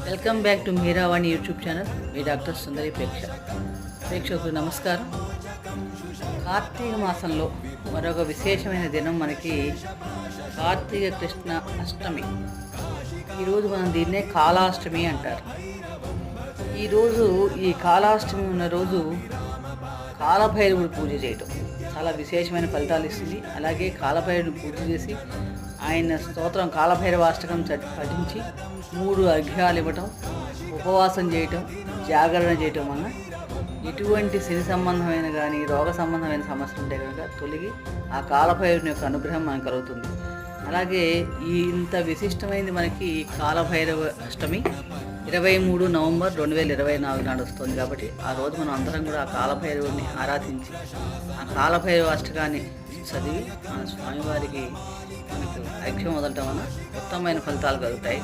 Welcome back to Meeravani YouTube channel. మీ doctor Sundari ప్రేక్షకులు నమస్కారం. కార్తీక మాసంలో మరొక విశేషమైన దినం మనకి కార్తీక కృష్ణ అష్టమి. ఈరోజు మనం దీన్నే కాళాష్టమి అంటారు. ఈరోజు ఈ కాళాష్టమి ఉన్న రోజు కాలభైరవుడు పూజ చేయటం చాలా విశేషమైన ఫలితాలు ఇస్తుంది. అలాగే కాలభైరవుడు పూజ చేసి ఆయన స్తోత్రం కాలభైరవాష్టకం పఠించి 3 అర్ఘ్యాలు ఇవ్వటం, ఉపవాసం చేయటం, జాగరణ చేయటం వలన ఎటువంటి శని సంబంధమైన కానీ రోగ సంబంధమైన సమస్యలు ఉంటే కనుక తొలగి ఆ కాలభైరవుని యొక్క అనుగ్రహం మనకు కలుగుతుంది. అలాగే ఇంత విశిష్టమైనది మనకి కాలభైరవ అష్టమి 23 నవంబర్ 2024 నాడు వస్తుంది. కాబట్టి ఆ రోజు మనం అందరం కూడా ఆ కాలభైరవుని ఆరాధించి ఆ కాలభైరవ అష్టకాన్ని చదివి మన స్వామివారికి మనకు ఐక్యం వదలటం వలన ఉత్తమమైన ఫలితాలు కలుగుతాయి.